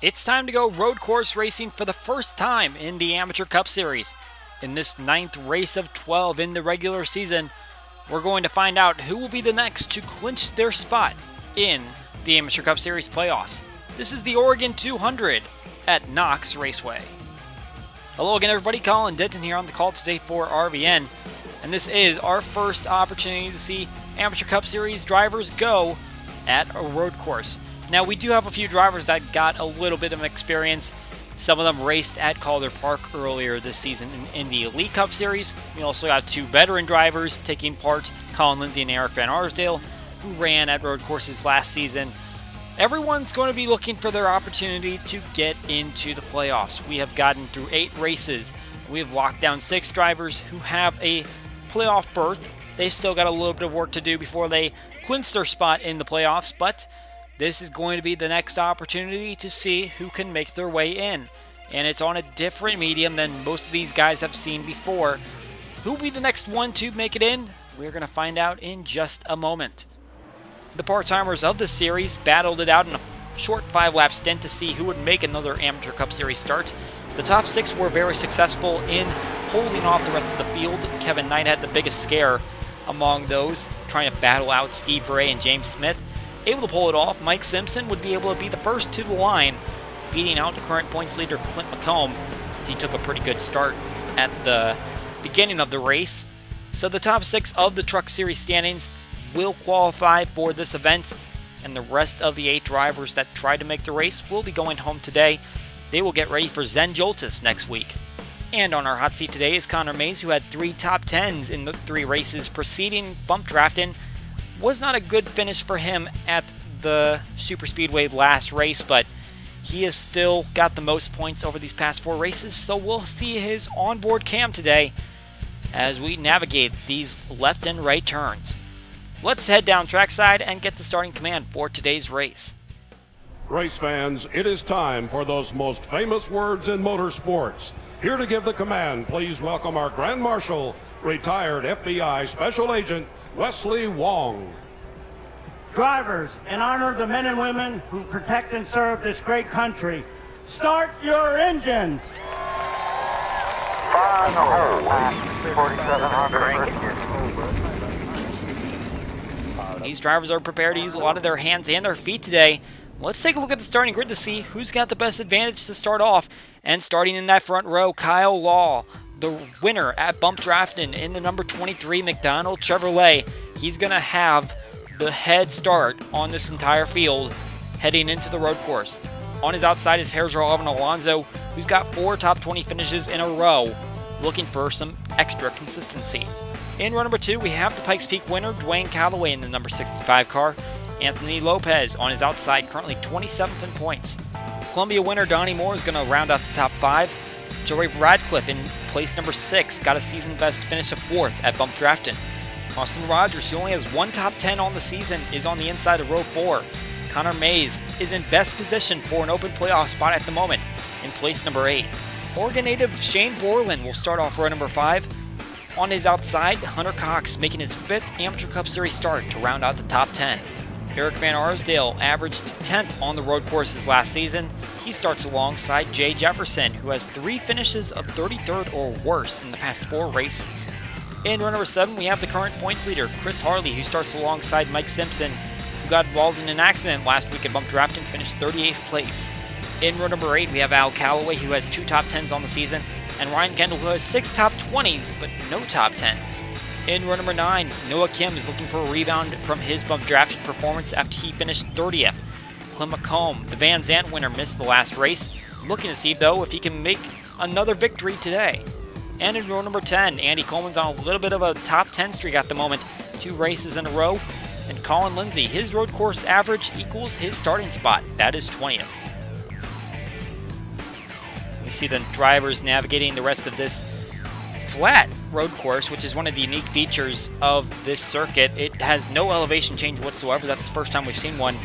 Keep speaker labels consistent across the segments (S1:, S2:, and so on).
S1: It's time to go road course racing for the first time in the Amateur Cup Series. In this 9th race of 12 in the regular season, we're going to find out who will be the next to clinch their spot in the Amateur Cup Series playoffs. This is the Oregon 200 at Knox Raceway. Hello again everybody, Colin Denton here on the call today for RVN, and this is our first opportunity to see Amateur Cup Series drivers go at a road course. Now, we do have a few drivers that got a little bit of experience. Some of them raced at Calder Park earlier this season in the Elite Cup Series. We also got two veteran drivers taking part, Colin Lindsay and Eric Van Arsdale, who ran at road courses last season. Everyone's going to be looking for their opportunity to get into the playoffs. We have gotten through 8 races. We have locked down 6 drivers who have a playoff berth. They've still got a little bit of work to do before they clinch their spot in the playoffs, but this is going to be the next opportunity to see who can make their way in. And it's on a different medium than most of these guys have seen before. Who will be the next one to make it in? We're going to find out in just a moment. The part-timers of the series battled it out in a short 5-lap stint to see who would make another Amateur Cup Series start. The top 6 were very successful in holding off the rest of the field. Kevin Knight had the biggest scare among those, trying to battle out Steve Ray and James Smith. Able to pull it off, Mike Simpson would be able to be the first to the line, beating out the current points leader Clint McComb, as he took a pretty good start at the beginning of the race. So the top 6 of the Truck Series standings will qualify for this event, and the rest of the 8 drivers that tried to make the race will be going home today. They will get ready for Zen Joltis next week. And on our hot seat today is Connor Mays, who had 3 top 10s in the 3 races preceding bump drafting. Was not a good finish for him at the Super Speedway last race, but he has still got the most points over these past 4 races, so we'll see his onboard cam today as we navigate these left and right turns. Let's head down trackside and get the starting command for today's race.
S2: Race fans, it is time for those most famous words in motorsports. Here to give the command, please welcome our Grand Marshal, retired FBI Special Agent Wesley Wong.
S3: Drivers, in honor of the men and women who protect and serve this great country, start your engines.
S4: 4700.
S1: These drivers are prepared to use a lot of their hands and their feet today. Let's take a look at the starting grid to see who's got the best advantage to start off. And starting in that front row, Kyle Law, the winner at bump drafting in the number 23 McDonald Chevrolet. He's going to have the head start on this entire field heading into the road course. On his outside is Herger Alvin Alonso, who's got 4 top 20 finishes in a row, looking for some extra consistency. In row number 2, we have the Pikes Peak winner, Dwayne Calloway, in the number 65 car. Anthony Lopez on his outside, currently 27th in points. Columbia winner Donnie Moore is going to round out the top 5. Joey Radcliffe in place number 6 got a season best finish of 4th at bump drafting. Austin Rogers, who only has 1 top 10 on the season, is on the inside of row 4. Connor Mays is in best position for an open playoff spot at the moment in place number 8. Oregon native Shane Borland will start off row number 5. On his outside, Hunter Cox making his 5th Amateur Cup Series start to round out the top 10. Eric Van Arsdale averaged 10th on the road courses last season. He starts alongside Jay Jefferson, who has 3 finishes of 33rd or worse in the past 4 races. In row number 7, we have the current points leader, Chris Harley, who starts alongside Mike Simpson, who got involved in an accident last week at bump drafting, finished 38th place. In row number 8, we have Al Calloway, who has 2 top 10s on the season, and Ryan Kendall, who has 6 top 20s, but no top 10s. In row number 9, Noah Kim is looking for a rebound from his bump drafting performance after he finished 30th. Clint McComb, the Van Zandt winner, missed the last race, looking to see, though, if he can make another victory today. And in row number 10, Andy Coleman's on a little bit of a top 10 streak at the moment, 2 races in a row. And Colin Lindsay, his road course average equals his starting spot. That is 20th. We see the drivers navigating the rest of this flat road course, which is one of the unique features of this circuit. It has no elevation change whatsoever. That's the first time we've seen one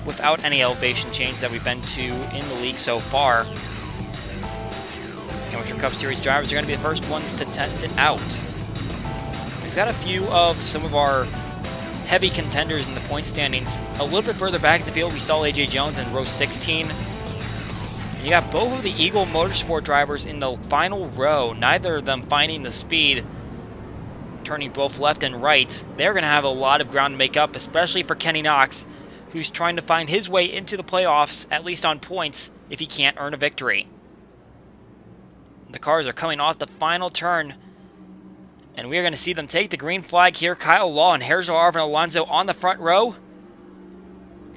S1: without any elevation change that we've been to in the league so far. Amateur Cup Series drivers are going to be the first ones to test it out. We've got a few of some of our heavy contenders in the point standings. A little bit further back in the field, we saw A.J. Jones in row 16. You got both of the Eagle Motorsport drivers in the final row, neither of them finding the speed, turning both left and right. They're going to have a lot of ground to make up, especially for Kenny Knox, who's trying to find his way into the playoffs, at least on points, if he can't earn a victory. The cars are coming off the final turn, and we are going to see them take the green flag here. Kyle Law and Herschel Arvin Alonso on the front row,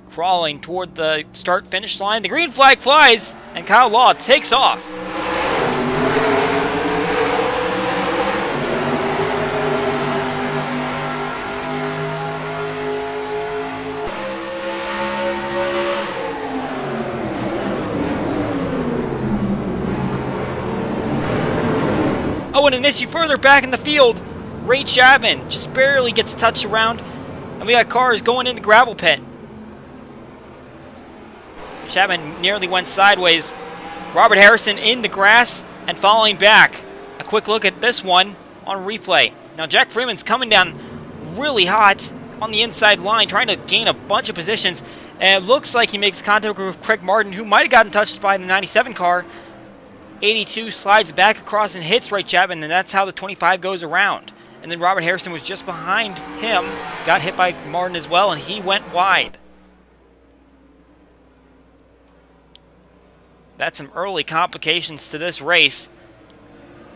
S1: crawling toward the start-finish line. The green flag flies, and Kyle Law takes off. Oh, and an issue further back in the field. Ray Chapman just barely gets touched around, and we got cars going in the gravel pit. Chapman nearly went sideways. Robert Harrison in the grass and falling back. A quick look at this one on replay. Now Jack Freeman's coming down really hot on the inside line, trying to gain a bunch of positions, and it looks like he makes contact with Craig Martin, who might have gotten touched by the 97 car. 82 slides back across and hits Ray Chapman, and that's how the 25 goes around. And then Robert Harrison was just behind him, got hit by Martin as well, and he went wide. That's some early complications to this race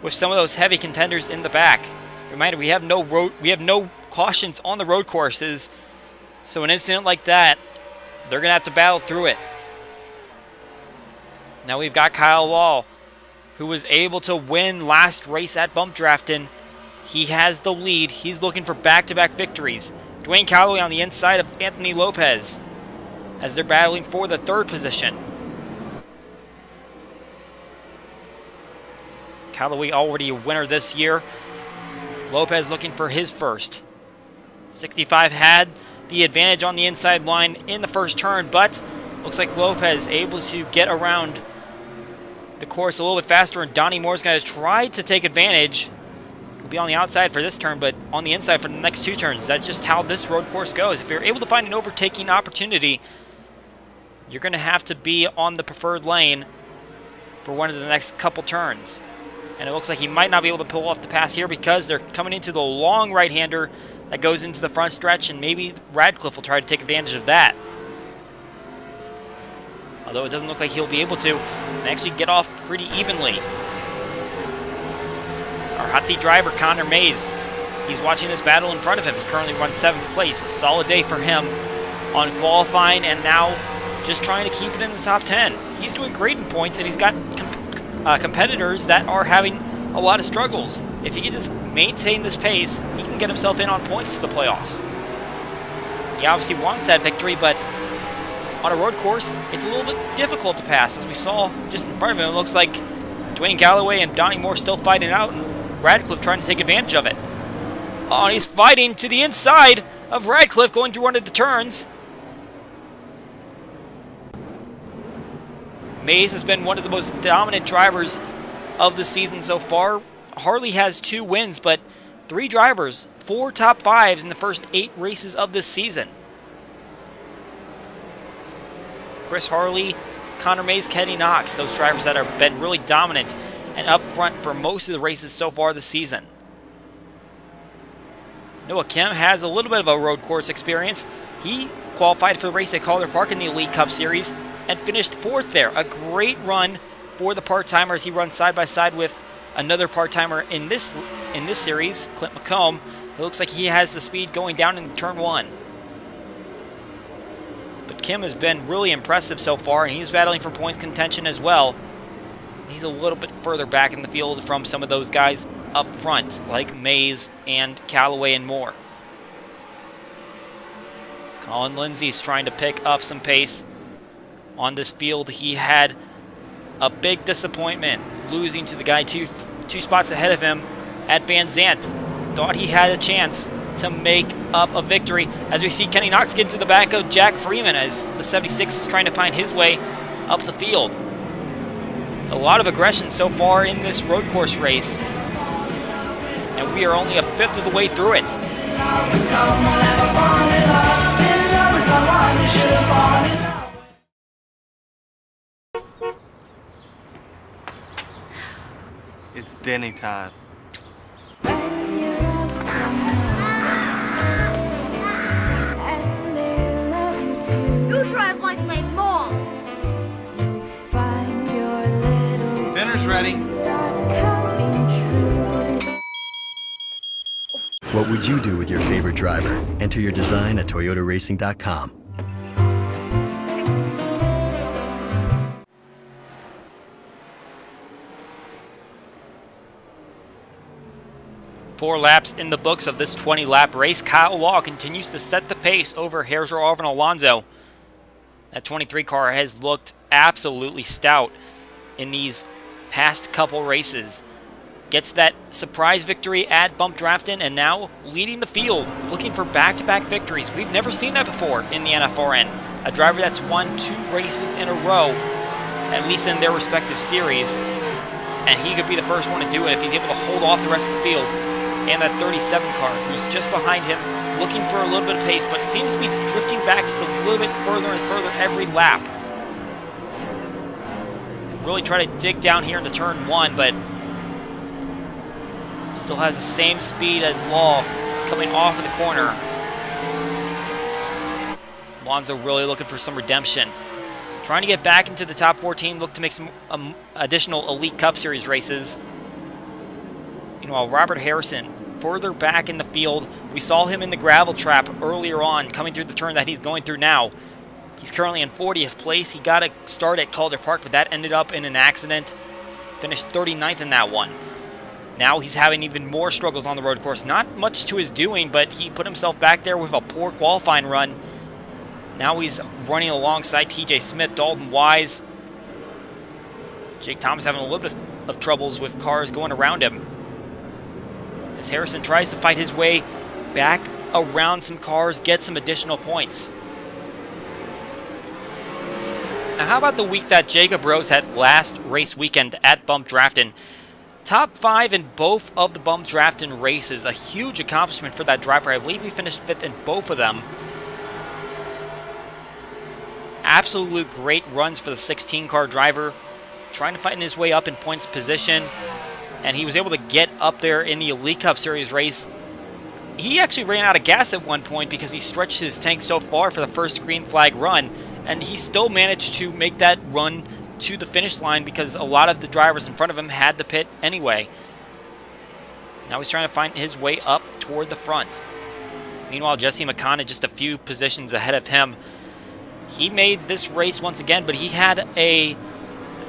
S1: with some of those heavy contenders in the back. Reminder, we have no cautions on the road courses, so an incident like that, they're going to have to battle through it. Now we've got Kyle Law, who was able to win last race at Bump Drafton. He has the lead. He's looking for back-to-back victories. Dwayne Calloway on the inside of Anthony Lopez as they're battling for the third position. Calloway already a winner this year. Lopez looking for his first. 65 had the advantage on the inside line in the first turn, but looks like Lopez able to get around the course a little bit faster, and Donnie Moore's going to try to take advantage. He'll be on the outside for this turn, but on the inside for the next two turns. That's just how this road course goes. If you're able to find an overtaking opportunity, you're going to have to be on the preferred lane for one of the next couple turns. And it looks like he might not be able to pull off the pass here because they're coming into the long right-hander that goes into the front stretch, and maybe Radcliffe will try to take advantage of that. Although it doesn't look like he'll be able to, and actually get off pretty evenly. Our hot seat driver, Connor Mays, he's watching this battle in front of him. He currently runs 7th place. A solid day for him on qualifying, and now just trying to keep it in the top 10. He's doing great in points, and he's got competitors that are having a lot of struggles. If he can just maintain this pace, he can get himself in on points to the playoffs. He obviously wants that victory, but on a road course, it's a little bit difficult to pass. As we saw just in front of him, it looks like Dwayne Calloway and Donnie Moore still fighting out, and Radcliffe trying to take advantage of it. Oh, and he's fighting to the inside of Radcliffe going through one of the turns. Mays has been one of the most dominant drivers of the season so far. Harley has 2 wins, but 3 drivers, 4 top 5s in the first 8 races of this season. Chris Harley, Connor Mays, Kenny Knox, those drivers that have been really dominant and up front for most of the races so far this season. Noah Kim has a little bit of a road course experience. He qualified for the race at Calder Park in the Elite Cup Series and finished 4th there. A great run for the part-timers. He runs side by side with another part-timer in this series, Clint McComb. It looks like he has the speed going down in turn 1. But Kim has been really impressive so far, and he's battling for points contention as well. He's a little bit further back in the field from some of those guys up front, like Mays and Calloway and Moore. Colin Lindsay's trying to pick up some pace on this field. He had a big disappointment losing to the guy two spots ahead of him at Van Zandt. Thought he had a chance to make up a victory, as we see Kenny Knox get into the back of Jack Freeman as the 76 is trying to find his way up the field. A lot of aggression so far in this road course race, and we are only a 5th of the way through it.
S5: It's dinner time.
S6: When you love someone and they love you too,
S7: You drive like my mom.
S6: you'll find your little
S5: Dinner's ready.
S6: dreams start coming true.
S8: What would you do with your favorite driver? Enter your design at toyotaracing.com.
S1: Four laps in the books of this 20-lap race. Kyle Law continues to set the pace over Herzer and Alonso. That 23 car has looked absolutely stout in these past couple races. Gets that surprise victory at Bump Drafton and now leading the field, looking for back-to-back victories. We've never seen that before in the NFRN. A driver that's won 2 races in a row, at least in their respective series. And he could be the first one to do it if he's able to hold off the rest of the field. And that 37 car, who's just behind him, looking for a little bit of pace, but seems to be drifting back just a little bit further and further every lap. Really try to dig down here into turn 1, but still has the same speed as Law coming off of the corner. Alonso really looking for some redemption. Trying to get back into the top 14, look to make some additional Elite Cup Series races. Meanwhile, Robert Harrison, further back in the field. We saw him in the gravel trap earlier on, coming through the turn that he's going through now. He's currently in 40th place. He got a start at Calder Park, but that ended up in an accident. Finished 39th in that one. Now he's having even more struggles on the road course. Not much to his doing, but he put himself back there with a poor qualifying run. Now he's running alongside TJ Smith, Dalton Wise. Jake Thomas having a little bit of troubles with cars going around him, as Harrison tries to fight his way back around some cars, get some additional points. Now, how about the week that Jacob Rose had last race weekend at Bump Drafton? Top 5 in both of the Bump Drafton races. A huge accomplishment for that driver. I believe he finished 5th in both of them. Absolute great runs for the 16-car driver. Trying to fight his way up in points position. And he was able to get up there in the Elite Cup Series race. He actually ran out of gas at one point because he stretched his tank so far for the first green flag run. And he still managed to make that run to the finish line because a lot of the drivers in front of him had to pit anyway. Now he's trying to find his way up toward the front. Meanwhile, Jesse McConnell just a few positions ahead of him. He made this race once again, but he had a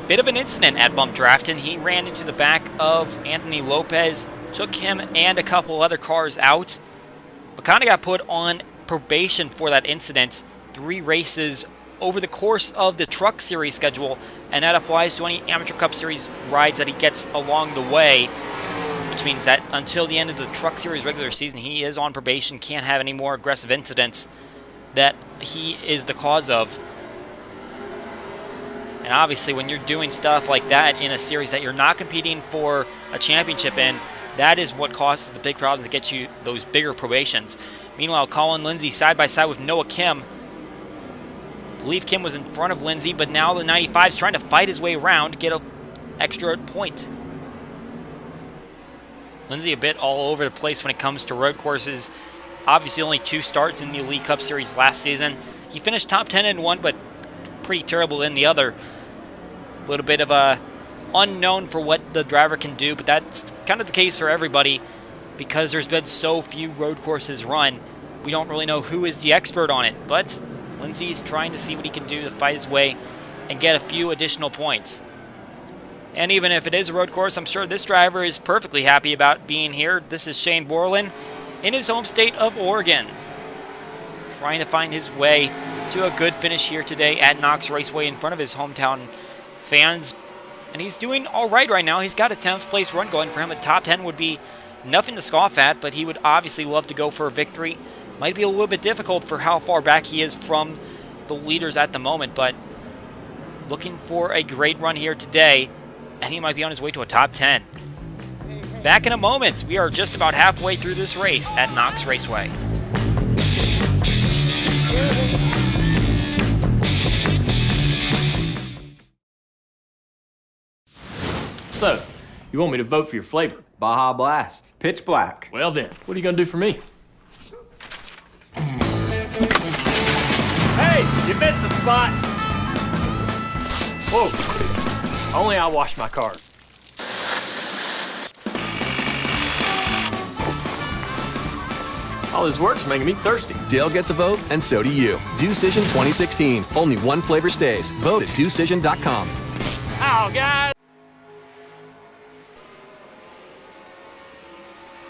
S1: bit of an incident at Bump Drafton. He ran into the back of Anthony Lopez, took him and a couple other cars out. McConnell got put on probation for that incident. 3 races over the course of the Truck Series schedule, and that applies to any Amateur Cup Series rides that he gets along the way, which means that until the end of the Truck Series regular season, he is on probation, can't have any more aggressive incidents that he is the cause of. And obviously, when you're doing stuff like that in a series that you're not competing for a championship in, that is what causes the big problems that get you those bigger probations. Meanwhile, Colin Lindsay side by side with Noah Kim. I believe Kim was in front of Lindsay, but now the 95 is trying to fight his way around, get an extra point. Lindsay a bit all over the place when it comes to road courses. Obviously only 2 starts in the Elite Cup Series last season. He finished top 10 in one, but pretty terrible in the other. A little bit of a unknown for what the driver can do, but that's kind of the case for everybody because there's been so few road courses run. We don't really know who is the expert on it, but Lindsay's trying to see what he can do to fight his way and get a few additional points. And even if it is a road course, I'm sure this driver is perfectly happy about being here. This is Shane Borland in his home state of Oregon, trying to find his way to a good finish here today at Knox Raceway in front of his hometown fans. And he's doing all right now. He's got a 10th place run going for him. A top 10 would be nothing to scoff at, but he would obviously love to go for a victory. Might be a little bit difficult for how far back he is from the leaders at the moment, but looking for a great run here today, and he might be on his way to a top 10. Back in a moment. We are just about halfway through this race at Knox Raceway.
S5: So, You want me to vote for your flavor?
S7: Baja Blast. Pitch black.
S5: Well then, what are you gonna do for me? Hey, you missed the spot. Whoa, only I washed my car. All this work's making me thirsty.
S9: Dale gets a vote, and so do you. Decision 2016. Only one flavor stays. Vote at decision.com.
S5: Oh, guys.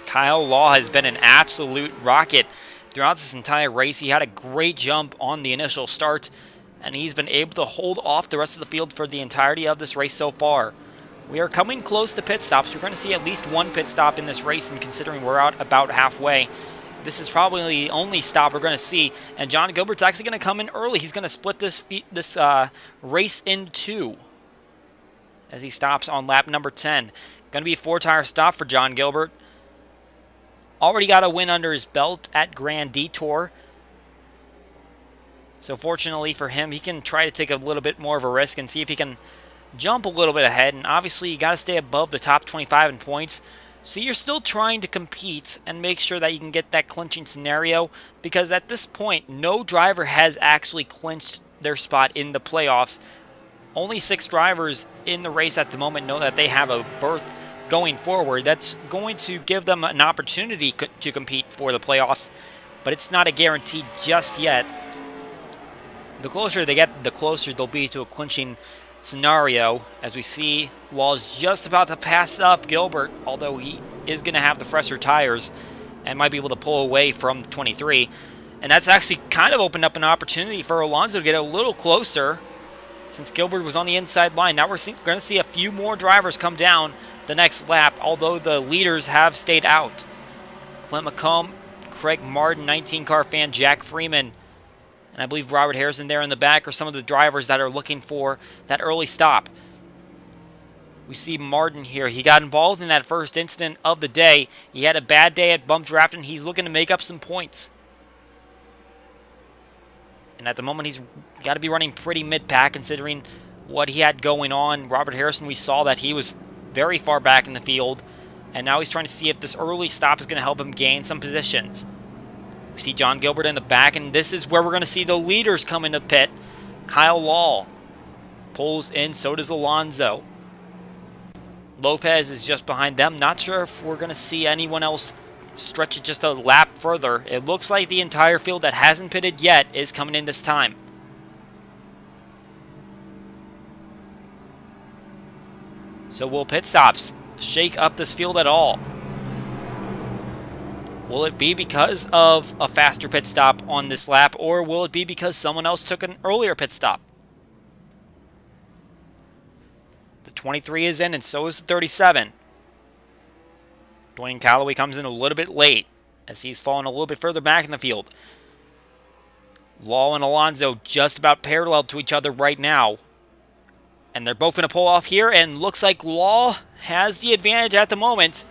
S1: Kyle Law has been an absolute rocket throughout this entire race. He had a great jump on the initial start, and he's been able to hold off the rest of the field for the entirety of this race so far. We are coming close to pit stops. We're going to see at least one pit stop in this race, and considering we're out about halfway, this is probably the only stop we're going to see. And John Gilbert's actually going to come in early. He's going to split this race in two as he stops on lap number 10. Going to be a 4-tire stop for John Gilbert. Already got a win under his belt at Grand Detour. So fortunately for him, he can try to take a little bit more of a risk and see if he can jump a little bit ahead. And obviously, you got to stay above the top 25 in points. So you're still trying to compete and make sure that you can get that clinching scenario, because at this point, no driver has actually clinched their spot in the playoffs. Only 6 drivers in the race at the moment know that they have a berth going forward. That's going to give them an opportunity to compete for the playoffs, but it's not a guarantee just yet. The closer they get, the closer they'll be to a clinching scenario. As we see, Law's just about to pass up Gilbert, although he is going to have the fresher tires and might be able to pull away from the 23. And that's actually kind of opened up an opportunity for Alonso to get a little closer since Gilbert was on the inside line. Now we're going to see a few more drivers come down the next lap, although the leaders have stayed out. Clint McComb, Craig Martin, 19-car fan, Jack Freeman, and I believe Robert Harrison there in the back are some of the drivers that are looking for that early stop. We see Martin here. He got involved in that first incident of the day. He had a bad day at bump draft, and he's looking to make up some points. And at the moment, he's got to be running pretty mid-pack considering what he had going on. Robert Harrison, we saw that he was very far back in the field, and now he's trying to see if this early stop is going to help him gain some positions. We see John Gilbert in the back, and this is where we're going to see the leaders come into pit. Kyle Law pulls in, so does Alonso. Lopez is just behind them. Not sure if we're going to see anyone else stretch it just a lap further. It looks like the entire field that hasn't pitted yet is coming in this time. So will pit stops shake up this field at all? Will it be because of a faster pit stop on this lap, or will it be because someone else took an earlier pit stop? The 23 is in, and so is the 37. Dwayne Calloway comes in a little bit late as he's fallen a little bit further back in the field. Law and Alonso just about parallel to each other right now. And they're both going to pull off here, and looks like Law has the advantage at the moment.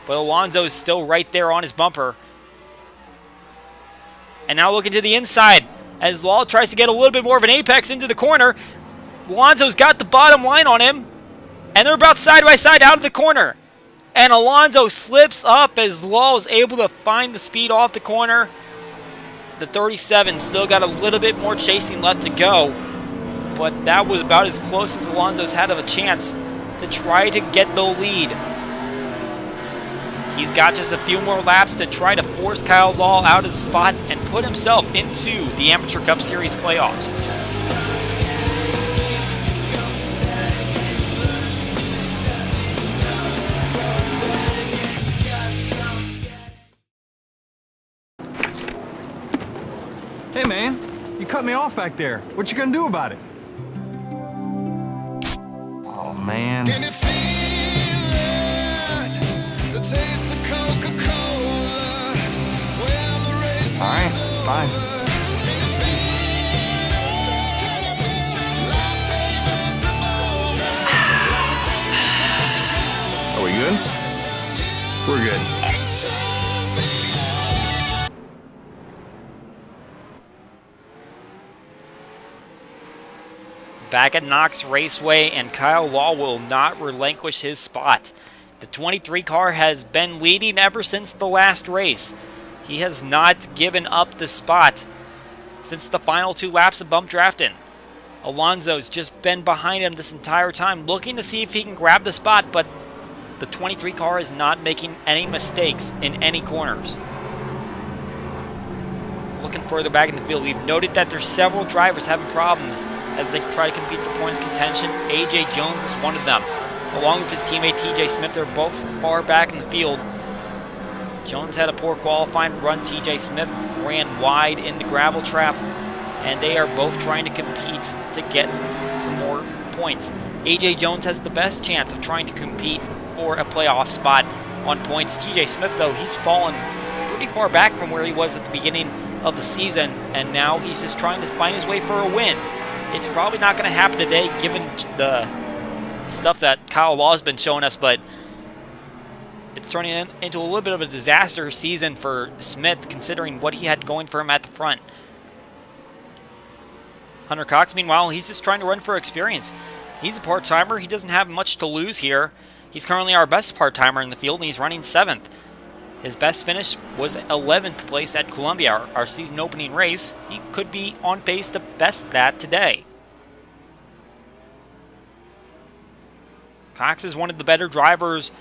S1: But Alonso is still right there on his bumper. And now looking to the inside as Law tries to get a little bit more of an apex into the corner. Alonso's got the bottom line on him. And they're about side by side out of the corner. And Alonso slips up as Law is able to find the speed off the corner. The 37 still got a little bit more chasing left to go. But that was about as close as Alonso's had of a chance to try to get the lead. He's got just a few more laps to try to force Kyle Law out of the spot and put himself into the Amateur Cup Series playoffs.
S10: Hey man, you cut me off back there. What you gonna do about it? Oh man.
S11: Can you feel it? The taste of Coca-Cola. When the race
S10: All right,
S11: is over.
S10: fine.
S11: Can you feel it? Can you feel it? Life favors the boulder. The taste of Coca-Cola.
S10: Are we good? We're good.
S1: back at Knox Raceway, and Kyle Law will not relinquish his spot. The 23 car has been leading ever since the last race. He has not given up the spot since the final 2 laps of bump drafting. Alonso's just been behind him this entire time, looking to see if he can grab the spot, but the 23 car is not making any mistakes in any corners. Looking further back in the field, we've noted that there's several drivers having problems as they try to compete for points contention. AJ Jones is one of them. Along with his teammate TJ Smith, they're both far back in the field. Jones had a poor qualifying run. TJ Smith ran wide in the gravel trap, and they are both trying to compete to get some more points. AJ Jones has the best chance of trying to compete for a playoff spot on points. TJ Smith, though, he's fallen pretty far back from where he was at the beginning of the season, and now he's just trying to find his way for a win. It's probably not going to happen today given the stuff that Kyle Law has been showing us, but it's turning into a little bit of a disaster season for Smith considering what he had going for him at the front. Hunter Cox, meanwhile, he's just trying to run for experience. He's a part-timer. He doesn't have much to lose here. He's currently our best part-timer in the field, and he's running 7th. His best finish was 11th place at Columbia, our season opening race. He could be on pace to best that today. Cox is one of the better drivers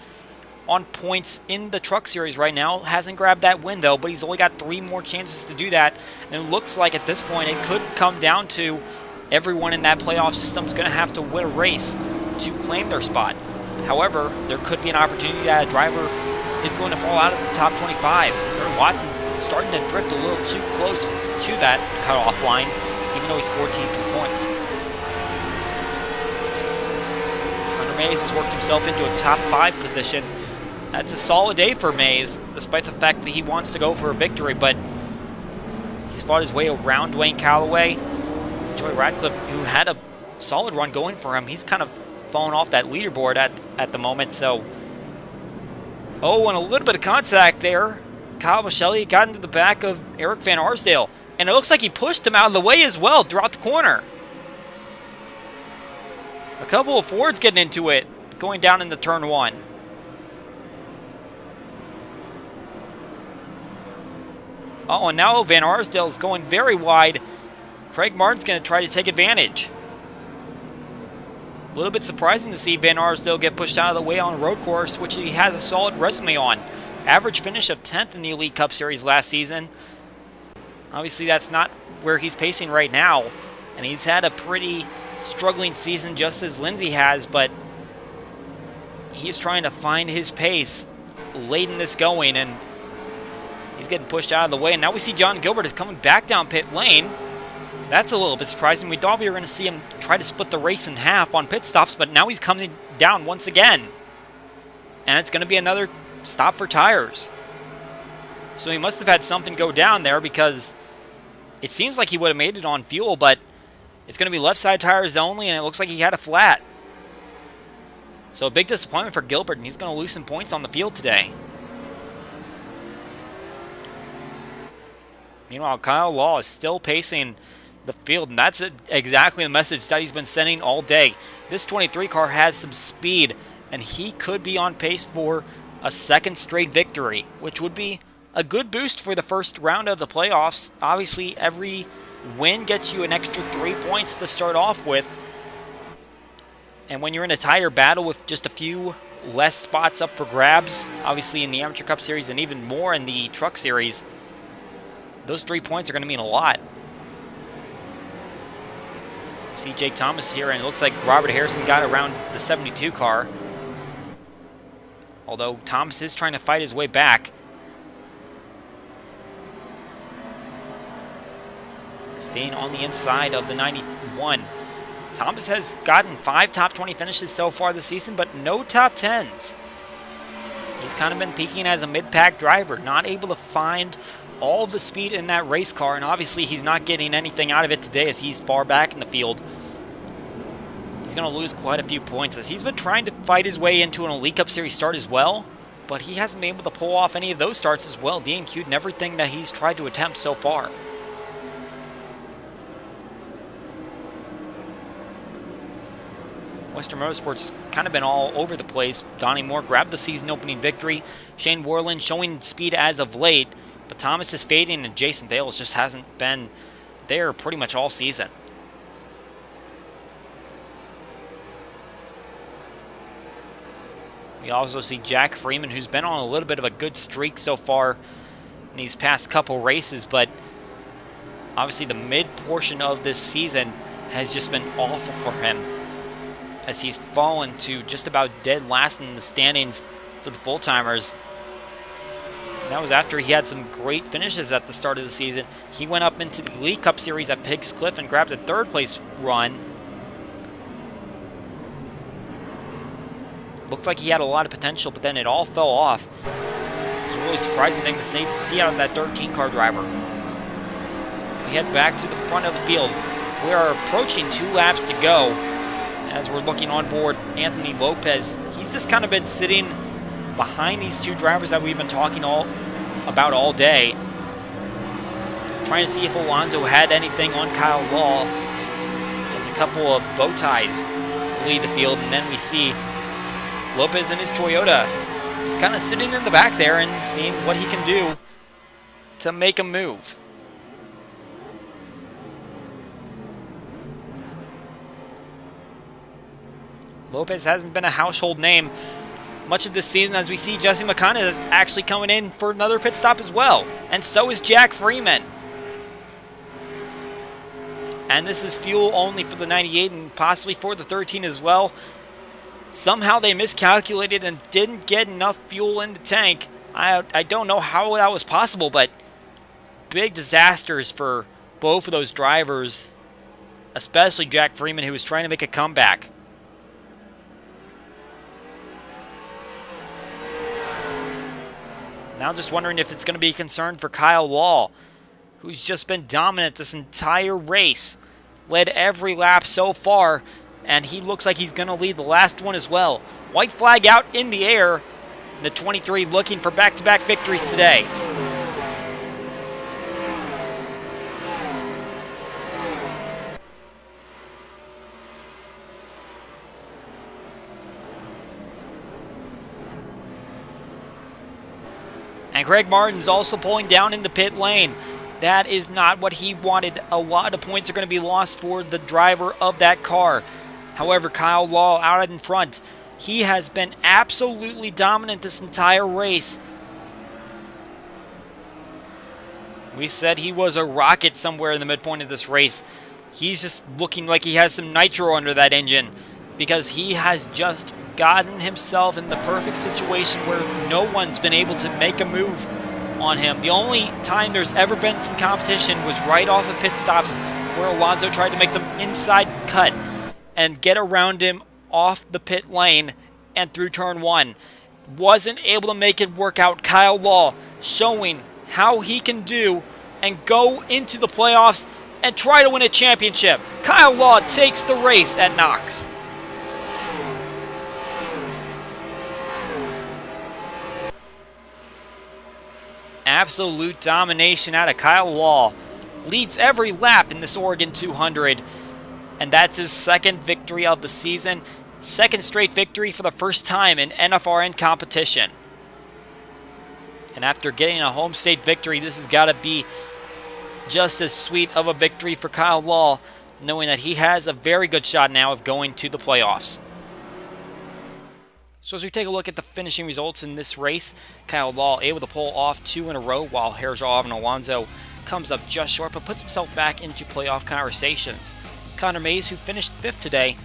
S1: on points in the Truck Series right now. Hasn't grabbed that win, though, but he's only got 3 more chances to do that. And it looks like at this point it could come down to everyone in that playoff system is going to have to win a race to claim their spot. However, there could be an opportunity that a driver is going to fall out of the top 25. Aaron Watson's starting to drift a little too close to that cutoff line, even though he's 14th in points. Hunter Mays has worked himself into a top 5 position. That's a solid day for Mays, despite the fact that he wants to go for a victory, but he's fought his way around Dwayne Calloway. Joey Radcliffe, who had a solid run going for him, he's kind of fallen off that leaderboard at the moment, so... Oh, and a little bit of contact there. Kyle Michelli got into the back of Eric Van Arsdale, and it looks like he pushed him out of the way as well throughout the corner. A couple of Fords getting into it, going down into turn 1. Oh, and now Van Arsdale's going very wide. Craig Martin's going to try to take advantage. A little bit surprising to see Van Arsdale get pushed out of the way on a road course, which he has a solid resume on. Average finish of 10th in the Elite Cup Series last season. Obviously, that's not where he's pacing right now, and he's had a pretty struggling season just as Lindsay has, but he's trying to find his pace late in this going, and he's getting pushed out of the way. And now we see John Gilbert is coming back down pit lane. That's a little bit surprising. We thought we were going to see him try to split the race in half on pit stops, but now he's coming down once again. And it's going to be another stop for tires. So he must have had something go down there, because it seems like he would have made it on fuel, but it's going to be left side tires only, and it looks like he had a flat. So a big disappointment for Gilbert, and he's going to lose some points on the field today. Meanwhile, Kyle Law is still pacing the field, and that's exactly the message that he's been sending all day. This 23 car has some speed, and he could be on pace for a 2nd straight victory, which would be a good boost for the first round of the playoffs. Obviously, every win gets you an extra 3 points to start off with, and when you're in a tighter battle with just a few less spots up for grabs, obviously in the Amateur Cup Series and even more in the Truck Series, those 3 points are going to mean a lot. See Jake Thomas here, and it looks like Robert Harrison got around the 72 car. Although Thomas is trying to fight his way back. Staying on the inside of the 91. Thomas has gotten 5 top 20 finishes so far this season, but no top 10s. He's kind of been peaking as a mid-pack driver, not able to find all of the speed in that race car, and obviously he's not getting anything out of it today as he's far back in the field. He's going to lose quite a few points as he's been trying to fight his way into an Elite Cup Series start as well, but he hasn't been able to pull off any of those starts as well, DNQ'd in everything that he's tried to attempt so far. Western Motorsports kind of been all over the place. Donnie Moore grabbed the season opening victory. Shane Worland showing speed as of late, but Thomas is fading and Jason Dales just hasn't been there pretty much all season. We also see Jack Freeman, who's been on a little bit of a good streak so far in these past couple races, but obviously the mid portion of this season has just been awful for him, as he's fallen to just about dead last in the standings for the full-timers. That was after he had some great finishes at the start of the season. He went up into the League Cup Series at Pigs Cliff and grabbed a third-place run. Looked like he had a lot of potential, but then it all fell off. It was a really surprising thing to see out of that 13-car driver. We head back to the front of the field. We are approaching 2 laps to go as we're looking on board Anthony Lopez. He's just kind of been sitting behind these 2 drivers that we've been talking about all day, trying to see if Alonso had anything on Kyle Law, as a couple of bow ties lead the field, and then we see Lopez in his Toyota just kind of sitting in the back there and seeing what he can do to make a move. Lopez hasn't been a household name much of this season, as we see Jesse McConnell is actually coming in for another pit stop as well. And so is Jack Freeman. And this is fuel only for the 98 and possibly for the 13 as well. Somehow they miscalculated and didn't get enough fuel in the tank. I don't know how that was possible, but big disasters for both of those drivers, especially Jack Freeman, who was trying to make a comeback. Now just wondering if it's going to be a concern for Kyle Law, who's just been dominant this entire race. Led every lap so far, and he looks like he's going to lead the last one as well. White flag out in the air. The 23 looking for back-to-back victories today. And Craig Martin's also pulling down in the pit lane. That is not what he wanted. A lot of points are going to be lost for the driver of that car. However, Kyle Law out in front. He has been absolutely dominant this entire race. We said he was a rocket somewhere in the midpoint of this race. He's just looking like he has some nitro under that engine, because he has just gotten himself in the perfect situation where no one's been able to make a move on him. The only time there's ever been some competition was right off of pit stops, where Alonso tried to make the inside cut and get around him off the pit lane and through turn 1. Wasn't able to make it work out. Kyle Law showing how he can do and go into the playoffs and try to win a championship. Kyle Law takes the race at Knox. Absolute domination out of Kyle Law. Leads every lap in this Oregon 200. And that's his second victory of the season. Second straight victory for the first time in NFRN competition. And after getting a home state victory, this has got to be just as sweet of a victory for Kyle Law, knowing that he has a very good shot now of going to the playoffs. So as we take a look at the finishing results in this race, Kyle Law able to pull off 2 in a row, while Herjov and Alonso comes up just short, but puts himself back into playoff conversations. Connor Mays, who finished 5th today,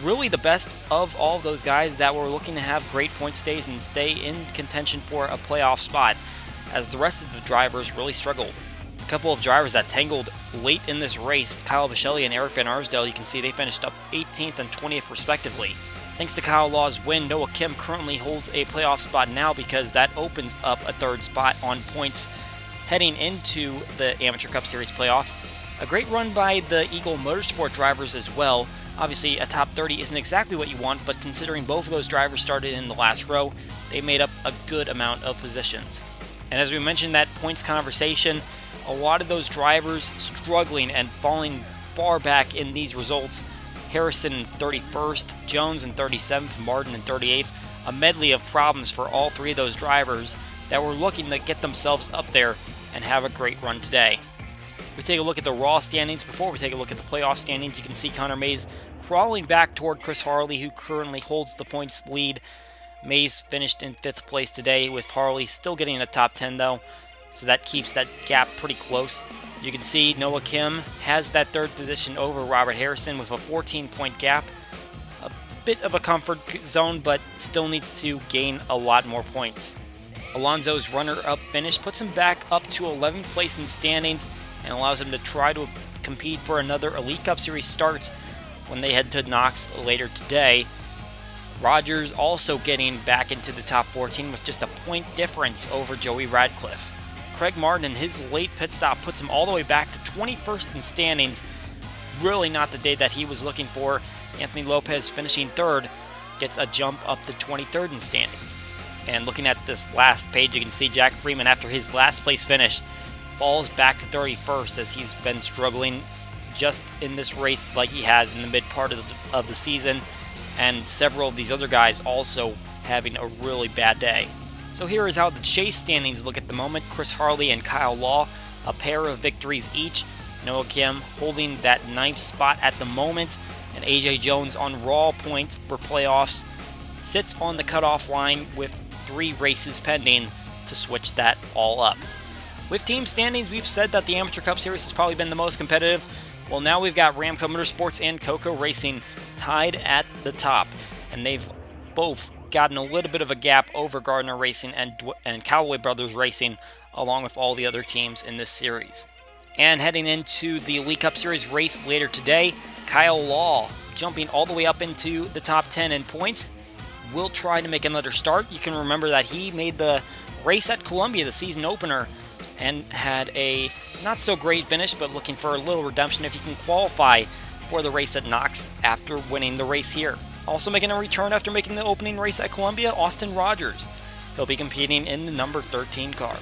S1: really the best of all of those guys that were looking to have great point stays and stay in contention for a playoff spot, as the rest of the drivers really struggled. A couple of drivers that tangled late in this race, Kyle Biscelli and Eric Van Arsdale, you can see they finished up 18th and 20th respectively. Thanks to Kyle Law's win, Noah Kim currently holds a playoff spot now, because that opens up a 3rd spot on points heading into the Amateur Cup Series playoffs. A great run by the Eagle Motorsport drivers as well. Obviously, a top 30 isn't exactly what you want, but considering both of those drivers started in the last row, they made up a good amount of positions. And as we mentioned, that points conversation, a lot of those drivers struggling and falling far back in these results Harrison in 31st, Jones in 37th, Martin in 38th. A medley of problems for all three of those drivers that were looking to get themselves up there and have a great run today. We take a look at the raw standings. Before we take a look at the playoff standings, you can see Connor Mays crawling back toward Chris Harley, who currently holds the points lead. Mays finished in 5th place today, with Harley still getting in the top 10 though, so that keeps that gap pretty close. You can see Noah Kim has that 3rd position over Robert Harrison with a 14-point gap. A bit of a comfort zone, but still needs to gain a lot more points. Alonso's runner-up finish puts him back up to 11th place in standings and allows him to try to compete for another Elite Cup Series start when they head to Knox later today. Rogers also getting back into the top 14 with just a point difference over Joey Radcliffe. Craig Martin and his late pit stop puts him all the way back to 21st in standings. Really not the day that he was looking for. Anthony Lopez finishing 3rd gets a jump up to 23rd in standings. And looking at this last page, you can see Jack Freeman, after his last place finish, falls back to 31st as he's been struggling just in this race like he has in the mid part of the season, and several of these other guys also having a really bad day. So here is how the chase standings look at the moment. Chris Harley and Kyle Law, a pair of victories each. Noah Kim holding that 9th spot at the moment, and AJ Jones on raw points for playoffs sits on the cutoff line with 3 races pending to switch that all up. With team standings, we've said that the Amateur Cup Series has probably been the most competitive. Well, now we've got Ramco Motorsports and Coco Racing tied at the top, and they've both gotten a little bit of a gap over Gardner Racing and Callaway Brothers Racing, along with all the other teams in this series. And heading into the Elite Cup Series race later today, Kyle Law jumping all the way up into the top 10 in points will try to make another start. You can remember that he made the race at Columbia, the season opener, and had a not so great finish, but looking for a little redemption if he can qualify for the race at Knox after winning the race here. Also making a return after making the opening race at Columbia, Austin Rogers. He'll be competing in the number 13 car.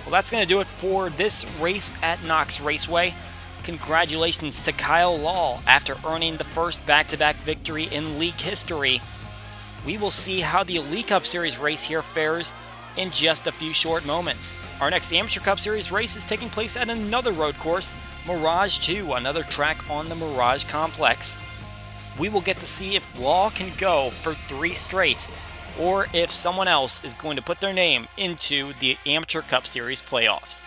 S1: Well, that's going to do it for this race at Knox Raceway. Congratulations to Kyle Law after earning the first back-to-back victory in league history. We will see how the Elite Cup Series race here fares in just a few short moments. Our next Amateur Cup Series race is taking place at another road course, Mirage 2, another track on the Mirage Complex. We will get to see if Law can go for 3 straight, or if someone else is going to put their name into the Amateur Cup Series playoffs.